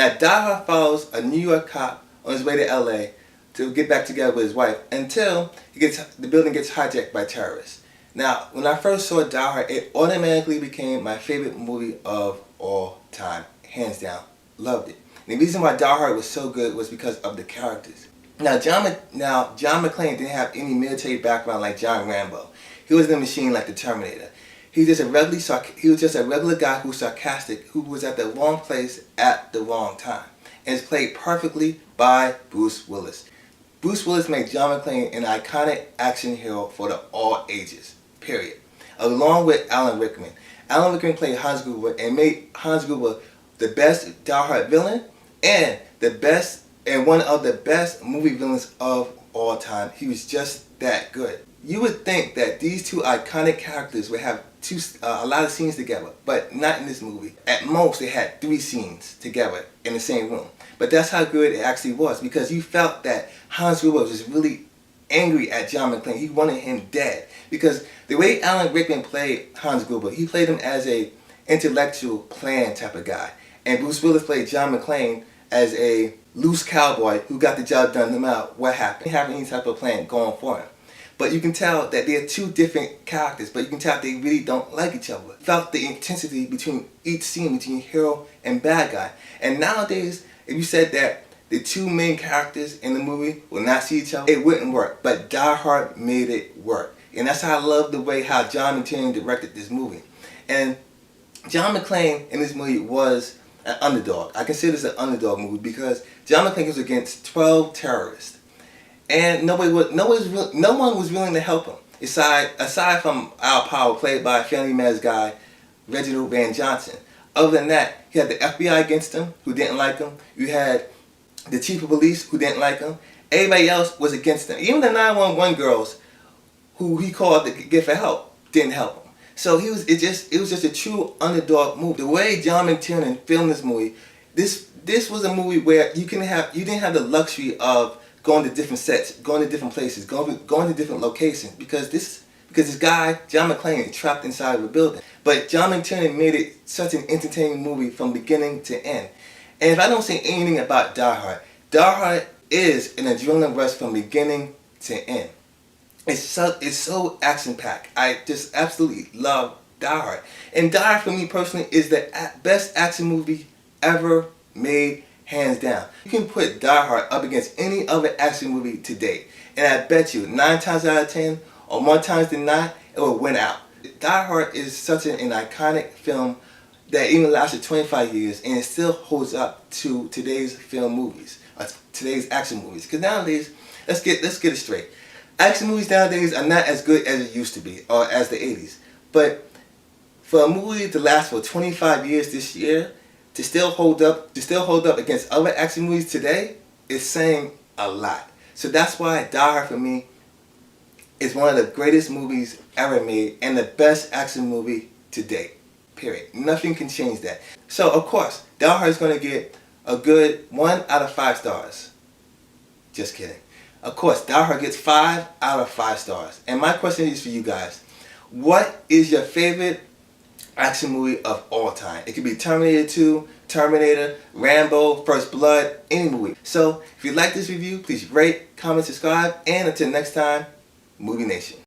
Now, Die Hard follows a New York cop on his way to LA to get back together with his wife until the building gets hijacked by terrorists. Now, when I first saw Die Hard, it automatically became my favorite movie of all time. Hands down. Loved it. And the reason why Die Hard was so good was because of the characters. Now, John McClane didn't have any military background like John Rambo. He wasn't a machine like the Terminator. He was just a regular guy who was sarcastic, who was at the wrong place at the wrong time. And it's played perfectly by Bruce Willis. Bruce Willis made John McClane an iconic action hero for all ages, period. Along with Alan Rickman. Alan Rickman played Hans Gruber and made Hans Gruber the best Die Hard villain and one of the best movie villains of all time. He was just that good. You would think that these two iconic characters would have a lot of scenes together, but not in this movie. At most, they had 3 scenes together in the same room. But that's how good it actually was, because you felt that Hans Gruber was just really angry at John McClane. He wanted him dead. Because the way Alan Rickman played Hans Gruber, he played him as a intellectual plan type of guy. And Bruce Willis played John McClane as a loose cowboy who got the job done no matter what happened. He didn't have any type of plan going for him. But you can tell that they're 2 different characters, but you can tell they really don't like each other. Felt the intensity between each scene, between hero and bad guy. And nowadays, if you said that the 2 main characters in the movie will not see each other, it wouldn't work. But Die Hard made it work. And that's how I love the way how John McClane directed this movie. And John McClane in this movie was an underdog. I consider this an underdog movie because John McClane was against 12 terrorists. And no one was willing to help him. Aside from Al Powell, played by Family Matters guy, Reginald Van Johnson. Other than that, he had the FBI against him, who didn't like him. You had the chief of police, who didn't like him. Everybody else was against him. Even the 911 girls, who he called to get for help, didn't help him. So it was just a true underdog movie. The way John McTiernan filmed this movie, this was a movie where you didn't have the luxury of going to different sets, going to different places, going to different locations, because this guy, John McClane, is trapped inside of a building. But John McTiernan made it such an entertaining movie from beginning to end. And if I don't say anything about Die Hard is an adrenaline rush from beginning to end. It's so action-packed. I just absolutely love Die Hard. And Die Hard, for me personally, is the best action movie ever made, hands down. You can put Die Hard up against any other action movie to date, and I bet you 9 times out of 10, or more times than not, it will win out. Die Hard is such an iconic film that even lasted 25 years, and it still holds up to today's film movies, today's action movies. Because nowadays, let's get it straight. Action movies nowadays are not as good as it used to be, or as the 80s. But for a movie to last for 25 years this year, to still hold up against other action movies today, is saying a lot. So that's why Die Hard for me is one of the greatest movies ever made and the best action movie to date. Period. Nothing can change that. So of course, Die Hard is going to get a good 1 out of 5 stars. Just kidding. Of course, Die Hard gets 5 out of 5 stars. And my question is for you guys. What is your favorite action movie of all time? It could be Terminator 2, Terminator, Rambo, First Blood, any movie. So, if you like this review, please rate, comment, subscribe, and until next time, Movie Nation.